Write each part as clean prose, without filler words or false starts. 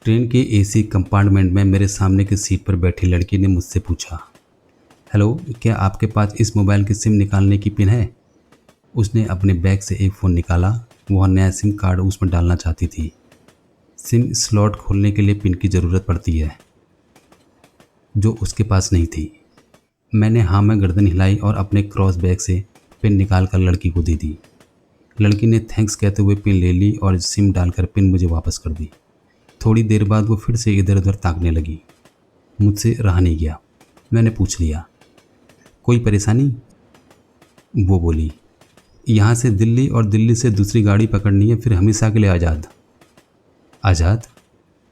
Train के AC compartment में मेरे सामने की सीट पर बैठी लड़की ने मुझसे पूछा, हेलो, क्या आपके पास इस मोबाइल की सिम निकालने की पिन है? उसने अपने बैग से एक फ़ोन निकाला। वह नया सिम कार्ड उसमें डालना चाहती थी। सिम स्लॉट खोलने के लिए पिन की ज़रूरत पड़ती है, जो उसके पास नहीं थी। मैंने हाँ में गर्दन हिलाई और अपने क्रॉस बैग से पिन निकाल कर लड़की को दे दी। लड़की ने थैंक्स कहते हुए पिन ले ली और सिम डालकर पिन मुझे वापस कर दी। थोड़ी देर बाद वो फिर से इधर उधर ताकने लगी। मुझसे रहा नहीं गया। मैंने पूछ लिया, कोई परेशानी? वो बोली, यहाँ से दिल्ली और दिल्ली से दूसरी गाड़ी पकड़नी है, फिर हमेशा के लिए आज़ाद। आज़ाद?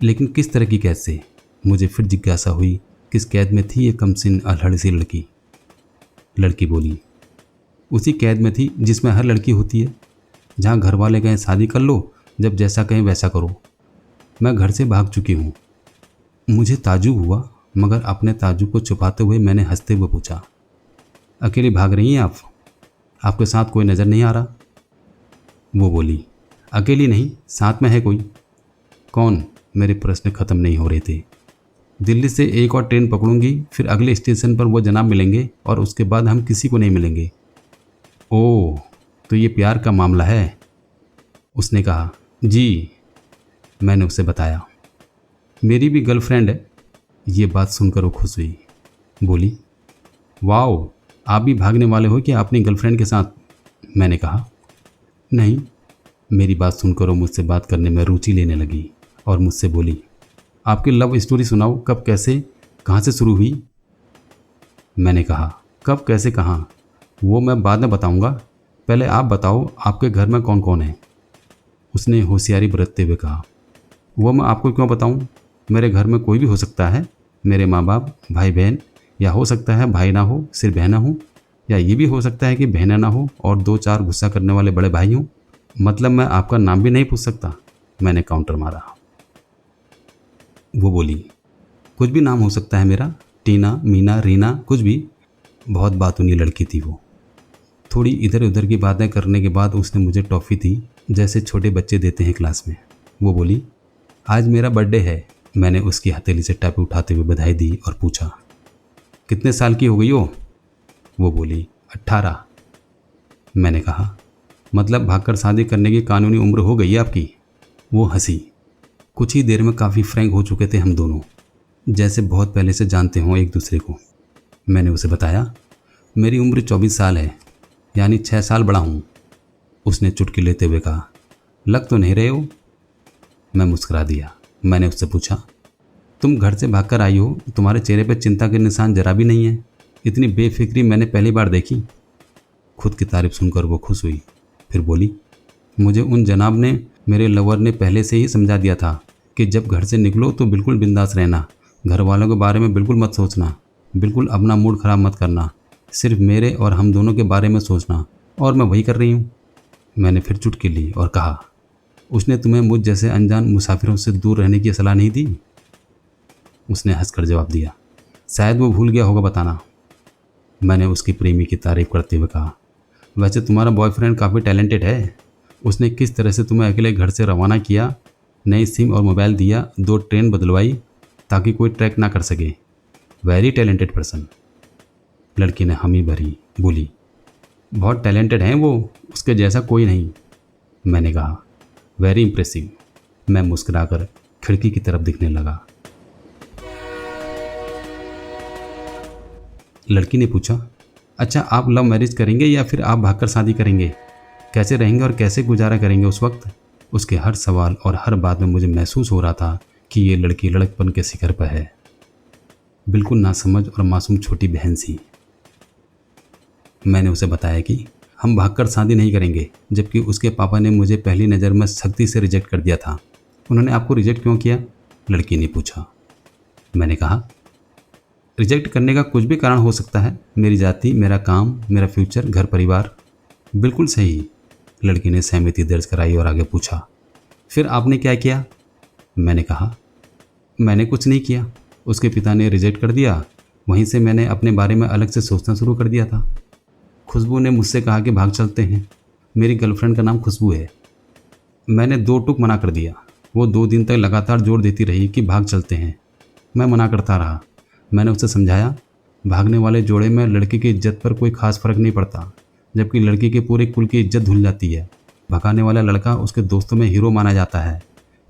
लेकिन किस तरह की कैद से? मुझे फिर जिज्ञासा हुई, किस कैद में थी ये कमसिन अल्हड़ सी लड़की? लड़की बोली, उसी कैद में थी जिसमें हर लड़की होती है, जहाँ घर वाले कहें शादी कर लो, जब जैसा कहें वैसा करो। मैं घर से भाग चुकी हूँ। मुझे ताज्जुब हुआ, मगर अपने ताज्जुब को छुपाते हुए मैंने हंसते हुए पूछा, अकेली भाग रही हैं आप? आपके साथ कोई नज़र नहीं आ रहा? वो बोली, अकेली नहीं, साथ में है कोई। कौन? मेरे प्रश्न ख़त्म नहीं हो रहे थे। दिल्ली से एक और ट्रेन पकड़ूंगी, फिर अगले स्टेशन पर वो जनाब मिलेंगे और उसके बाद हम किसी को नहीं मिलेंगे। ओह, तो ये प्यार का मामला है? उसने कहा। जी, मैंने उसे बताया। मेरी भी गर्लफ्रेंड है। ये बात सुनकर वो खुश हुई। बोली, वाओ, आप भी भागने वाले हो क्या अपनी गर्लफ्रेंड के साथ? मैंने कहा, नहीं। मेरी बात सुनकर वो मुझसे बात करने में रुचि लेने लगी और मुझसे बोली, आपकी लव स्टोरी सुनाओ, कब, कैसे, कहाँ से शुरू हुई? मैंने कहा, कब, कैसे, कहाँ, वो मैं बाद में बताऊंगा। पहले आप बताओ, आपके घर में कौन कौन है? उसने होशियारी बरतते हुए कहा, वो मैं आपको क्यों बताऊं? मेरे घर में कोई भी हो सकता है। मेरे माँ बाप, भाई बहन, या हो सकता है भाई ना हो, सिर्फ बहना हो, या ये भी हो सकता है कि बहना ना हो और दो चार गुस्सा करने वाले बड़े भाई हों। मतलब मैं आपका नाम भी नहीं पूछ सकता? मैंने काउंटर मारा। वो बोली, कुछ भी नाम हो सकता है मेरा, टीना, मीना, रीना, कुछ भी। बहुत बातूनी लड़की थी वो। थोड़ी इधर उधर की बातें करने के बाद उसने मुझे टॉफ़ी दी, जैसे छोटे बच्चे देते हैं क्लास में। वो बोली, आज मेरा बर्थडे है। मैंने उसकी हथेली से टॉफ़ी उठाते हुए बधाई दी और पूछा, कितने साल की हो गई हो? वो बोली, 18। मैंने कहा, मतलब भागकर शादी करने की कानूनी उम्र हो गई है आपकी? वो हंसी। कुछ ही देर में काफ़ी फ्रैंक हो चुके थे हम दोनों, जैसे बहुत पहले से जानते हों एक दूसरे को। मैंने उसे बताया, मेरी उम्र 24 साल है, यानी 6 साल बड़ा हूँ। उसने चुटकी लेते हुए कहा, लग तो नहीं रहे हो। मैं मुस्कुरा दिया। मैंने उससे पूछा, तुम घर से भागकर आई हो, तुम्हारे चेहरे पर चिंता के निशान जरा भी नहीं है। इतनी बेफिक्री मैंने पहली बार देखी। खुद की तारीफ सुनकर वो खुश हुई। फिर बोली, मुझे उन जनाब ने, मेरे लवर ने पहले से ही समझा दिया था कि जब घर से निकलो तो बिल्कुल बिंदास रहना, घर वालों के बारे में बिल्कुल मत सोचना, बिल्कुल अपना मूड ख़राब मत करना, सिर्फ मेरे और हम दोनों के बारे में सोचना। और मैं वही कर रही हूँ। मैंने फिर चुटकी ली और कहा, उसने तुम्हें मुझ जैसे अनजान मुसाफिरों से दूर रहने की सलाह नहीं दी? उसने हंसकर जवाब दिया, शायद वो भूल गया होगा बताना। मैंने उसकी प्रेमी की तारीफ करते हुए कहा, वैसे तुम्हारा बॉयफ्रेंड काफ़ी टैलेंटेड है। उसने किस तरह से तुम्हें अकेले घर से रवाना किया, नई सिम और मोबाइल दिया, 2 ट्रेन बदलवाई ताकि कोई ट्रैक ना कर सके। Very talented person. लड़की ने हामी भरी, बोली, बहुत टैलेंटेड हैं वो, उसके जैसा कोई नहीं। मैंने कहा, वेरी इंप्रेसिव। मैं मुस्कुराकर खिड़की की तरफ दिखने लगा। लड़की ने पूछा, अच्छा, आप लव मैरिज करेंगे या फिर आप भागकर शादी करेंगे? कैसे रहेंगे और कैसे गुजारा करेंगे उस वक्त? उसके हर सवाल और हर बात में मुझे महसूस हो रहा था कि ये लड़की लड़कपन के शिखर पर है, बिल्कुल नासमझ और मासूम छोटी बहन सी। मैंने उसे बताया कि हम भागकर शादी नहीं करेंगे, जबकि उसके पापा ने मुझे पहली नज़र में सख्ती से रिजेक्ट कर दिया था। उन्होंने आपको रिजेक्ट क्यों किया? लड़की ने पूछा। मैंने कहा, रिजेक्ट करने का कुछ भी कारण हो सकता है, मेरी जाति, मेरा काम, मेरा फ्यूचर, घर परिवार। बिल्कुल सही। लड़की ने सहमति दर्ज कराई और आगे पूछा, फिर आपने क्या किया? मैंने कहा, मैंने कुछ नहीं किया। उसके पिता ने रिजेक्ट कर दिया, वहीं से मैंने अपने बारे में अलग से सोचना शुरू कर दिया था। खुशबू ने मुझसे कहा कि भाग चलते हैं। मेरी गर्लफ्रेंड का नाम खुशबू है। मैंने 2 टूक मना कर दिया। वो 2 दिन तक लगातार जोर देती रही कि भाग चलते हैं। मैं मना करता रहा। मैंने उसे समझाया, भागने वाले जोड़े में लड़के की इज्जत पर कोई खास फर्क नहीं पड़ता, जबकि लड़की के पूरे कुल की इज्जत धुल जाती है। भगाने वाला लड़का उसके दोस्तों में हीरो माना जाता है,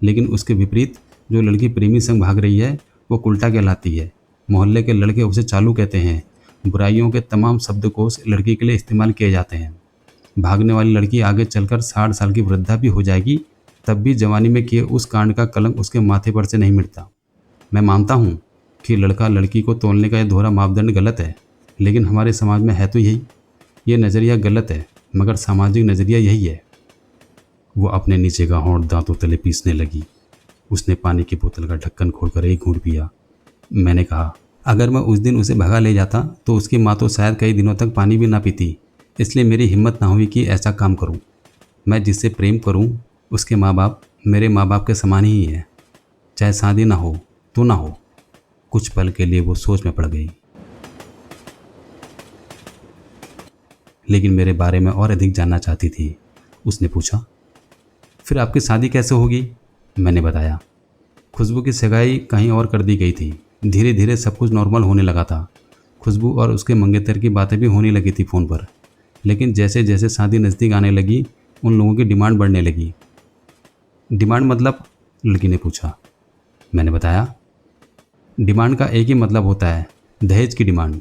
लेकिन उसके विपरीत जो लड़की प्रेमी संग भाग रही है वो उल्टा कहलाती है। मोहल्ले के लड़के उसे चालू कहते हैं। बुराइयों के तमाम शब्दकोश लड़की के लिए इस्तेमाल किए जाते हैं। भागने वाली लड़की आगे चलकर 60 साल की वृद्धा भी हो जाएगी, तब भी जवानी में किए उस कांड का कलंक उसके माथे पर से नहीं मिटता। मैं मानता हूँ कि लड़का लड़की को तोलने का यह दोहरा मापदंड गलत है, लेकिन हमारे समाज में है तो यही। ये नज़रिया गलत है, मगर सामाजिक नज़रिया यही है। वो अपने नीचे का होंठ दांतों तले पीसने लगी। उसने पानी की बोतल का ढक्कन खोलकर एक घूंट पिया। मैंने कहा, अगर मैं उस दिन उसे भगा ले जाता तो उसकी माँ तो शायद कई दिनों तक पानी भी ना पीती। इसलिए मेरी हिम्मत ना हुई कि ऐसा काम करूं। मैं जिससे प्रेम करूं उसके माँ बाप मेरे माँ बाप के समान ही हैं, चाहे शादी ना हो तो ना हो। कुछ पल के लिए वो सोच में पड़ गई, लेकिन मेरे बारे में और अधिक जानना चाहती थी। उसने पूछा, फिर आपकी शादी कैसे होगी? मैंने बताया। खुशबू की सगाई कहीं और कर दी गई थी। धीरे धीरे सब कुछ नॉर्मल होने लगा था। खुशबू और उसके मंगेतर की बातें भी होने लगी थी फ़ोन पर, लेकिन जैसे जैसे शादी नज़दीक आने लगी उन लोगों की डिमांड बढ़ने लगी। डिमांड मतलब? लड़की ने पूछा। मैंने बताया, डिमांड का एक ही मतलब होता है, दहेज की डिमांड।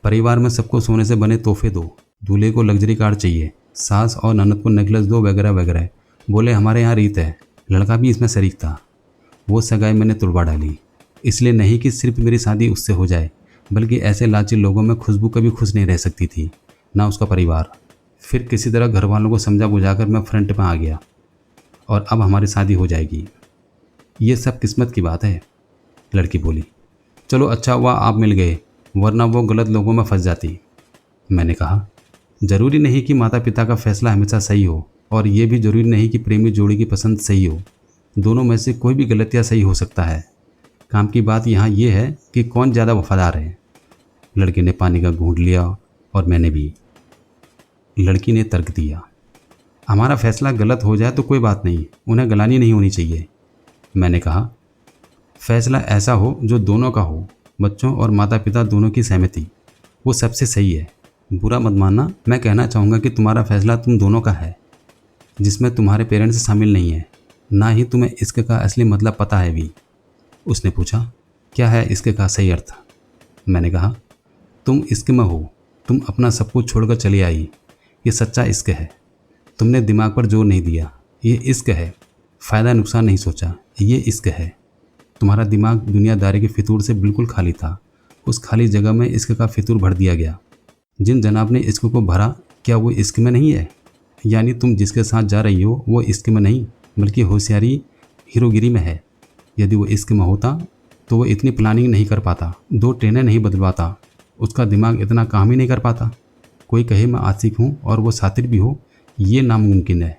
परिवार में सबको सोने से बने तोहफे दो, दूल्हे को लग्जरी कार चाहिए, सास और ननद को नेकलेस दो, वगैरह वगैरह। बोले हमारे यहाँ रीत है। लड़का भी इसमें शरीक था। वो सगाई मैंने तुड़वा डाली, इसलिए नहीं कि सिर्फ मेरी शादी उससे हो जाए, बल्कि ऐसे लालची लोगों में खुशबू कभी खुश नहीं रह सकती थी, ना उसका परिवार। फिर किसी तरह घर वालों को समझा बुझाकर मैं फ्रंट में आ गया और अब हमारी शादी हो जाएगी। ये सब किस्मत की बात है। लड़की बोली, चलो अच्छा हुआ आप मिल गए, वरना वो गलत लोगों में फंस जाती। मैंने कहा, ज़रूरी नहीं कि माता पिता का फैसला हमेशा सही हो, और ये भी ज़रूरी नहीं कि प्रेमी जोड़ी की पसंद सही हो। दोनों में से कोई भी गलत या सही हो सकता है। काम की बात यहाँ ये है कि कौन ज़्यादा वफादार है। लड़के ने पानी का घूंट लिया और मैंने भी। लड़की ने तर्क दिया, हमारा फैसला गलत हो जाए तो कोई बात नहीं, उन्हें गलानी नहीं होनी चाहिए। मैंने कहा, फैसला ऐसा हो जो दोनों का हो, बच्चों और माता पिता दोनों की सहमति, वो सबसे सही है। बुरा मत मानना, मैं कहना चाहूँगा कि तुम्हारा फैसला तुम दोनों का है, जिसमें तुम्हारे पेरेंट्स शामिल नहीं है, ना ही तुम्हें इश्क का असली मतलब पता है भी। उसने पूछा, क्या है इश्क का सही अर्थ? मैंने कहा, तुम इश्क में हो, तुम अपना सब कुछ छोड़कर चली आई। ये सच्चा इश्क है। तुमने दिमाग पर जोर नहीं दिया, ये इश्क है। फ़ायदा नुकसान नहीं सोचा, ये इश्क है। तुम्हारा दिमाग दुनियादारी के फितूर से बिल्कुल खाली था। उस खाली जगह में इश्क का फितूर भर दिया गया। जिन जनाब ने इश्क को भरा, क्या वो इश्क में नहीं है? यानी तुम जिसके साथ जा रही हो वो इश्क में नहीं, बल्कि होशियारी, हीरोगिरी में है। यदि वो इश्क में होता तो वो इतनी प्लानिंग नहीं कर पाता, 2 ट्रेनें नहीं बदलवाता, उसका दिमाग इतना काम ही नहीं कर पाता। कोई कहे मैं आशिक हूँ और वो सातिर भी हो, ये नामुमकिन है।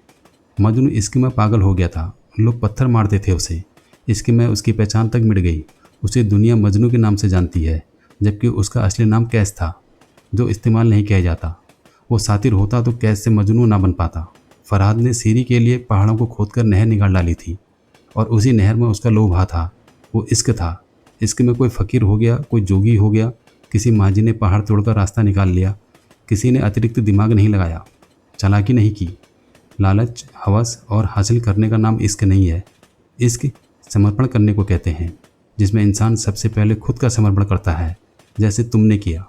मजनू इश्क में पागल हो गया था, लोग पत्थर मारते थे उसे। इश्क में उसकी पहचान तक मिट गई। उसे दुनिया मजनू के नाम से जानती है, जबकि उसका असली नाम कैस था, जो इस्तेमाल नहीं किया जाता। वो सातिर होता तो कैस से मजनू ना बन पाता। फरहाद ने सीरी के लिए पहाड़ों को खोदकर नहर निकाल डाली थी, और उसी नहर में उसका लोभा था। वो इश्क था। इश्क में कोई फ़कीर हो गया, कोई जोगी हो गया, किसी मांझी ने पहाड़ तोड़कर रास्ता निकाल लिया। किसी ने अतिरिक्त दिमाग नहीं लगाया, चालाकी नहीं की। लालच, हवस और हासिल करने का नाम इश्क नहीं है। इश्क समर्पण करने को कहते हैं, जिसमें इंसान सबसे पहले खुद का समर्पण करता है, जैसे तुमने किया।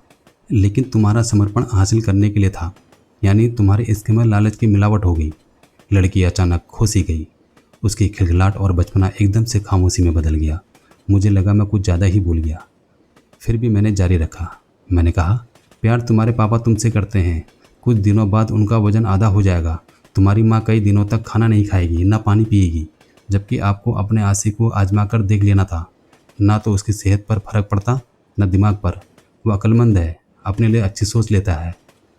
लेकिन तुम्हारा समर्पण हासिल करने के लिए था, यानी तुम्हारे इश्क में लालच की मिलावट हो गई। लड़की अचानक खोसी गई। उसकी खिलखिलाहट और बचपना एकदम से खामोशी में बदल गया। मुझे लगा मैं कुछ ज़्यादा ही भूल गया। फिर भी मैंने जारी रखा। मैंने कहा, प्यार तुम्हारे पापा तुमसे करते हैं। कुछ दिनों बाद उनका वजन आधा हो जाएगा। तुम्हारी माँ कई दिनों तक खाना नहीं खाएगी, ना पानी पिएगी, जबकि आपको अपने आशिक को आजमा कर देख लेना था। ना तो उसकी सेहत पर फर्क पड़ता, ना दिमाग पर। वो अक्लमंद है, अपने लिए अच्छी सोच लेता है।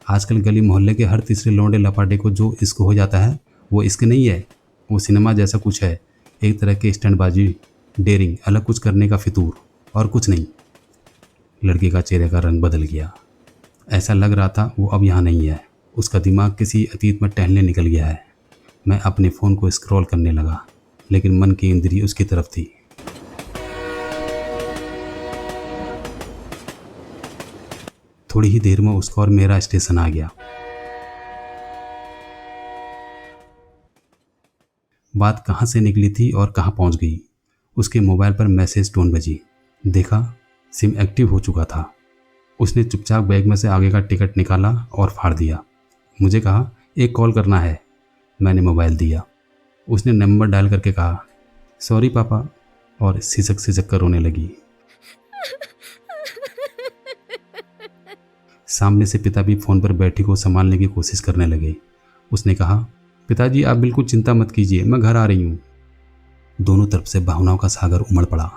आजकल गली मोहल्ले के हर तीसरे लौंडे लपाटे को जो इश्क हो जाता है, वो इश्क नहीं है, वो सिनेमा जैसा कुछ है। एक तरह की स्टंटबाजी, डेयरिंग, अलग कुछ करने का फितूर, और कुछ नहीं। लड़के का चेहरे का रंग बदल गया। ऐसा लग रहा था वो अब यहाँ नहीं है। उसका दिमाग किसी अतीत में टहलने निकल गया है। मैं अपने फ़ोन को स्क्रॉल करने लगा। लेकिन मन की इंद्री उसकी तरफ थी। थोड़ी ही देर में उसका और मेरा स्टेशन आ गया। बात कहाँ से निकली थी और कहाँ पहुँच गई। उसके मोबाइल पर मैसेज टोन बजी। देखा, सिम एक्टिव हो चुका था। उसने चुपचाप बैग में से आगे का टिकट निकाला और फाड़ दिया। मुझे कहा, एक कॉल करना है। मैंने मोबाइल दिया। उसने नंबर डायल करके कहा, सॉरी पापा, और सिसक सिसक कर रोने लगी। सामने से पिता भी फोन पर बैठी को संभालने की कोशिश करने लगे। उसने कहा, पिताजी आप बिल्कुल चिंता मत कीजिए, मैं घर आ रही हूँ। दोनों तरफ से भावनाओं का सागर उमड़ पड़ा।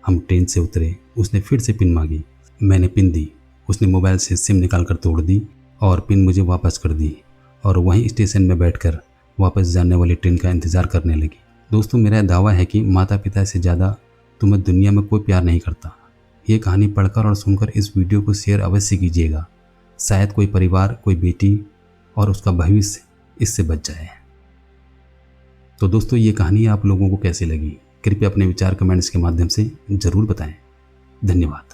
हम ट्रेन से उतरे। उसने फिर से पिन मांगी। मैंने पिन दी। उसने मोबाइल से सिम निकाल कर तोड़ दी और पिन मुझे वापस कर दी और वहीं स्टेशन में बैठकर वापस जाने वाली ट्रेन का इंतज़ार करने लगी। दोस्तों, मेरा दावा है कि माता पिता से ज़्यादा तुम्हें दुनिया में कोई प्यार नहीं करता। ये कहानी पढ़कर और सुनकर इस वीडियो को शेयर अवश्य कीजिएगा। शायद कोई परिवार, कोई बेटी और उसका भविष्य इससे बच जाए। तो दोस्तों, ये कहानी आप लोगों को कैसी लगी? कृपया अपने विचार कमेंट्स के माध्यम से ज़रूर बताएं। धन्यवाद।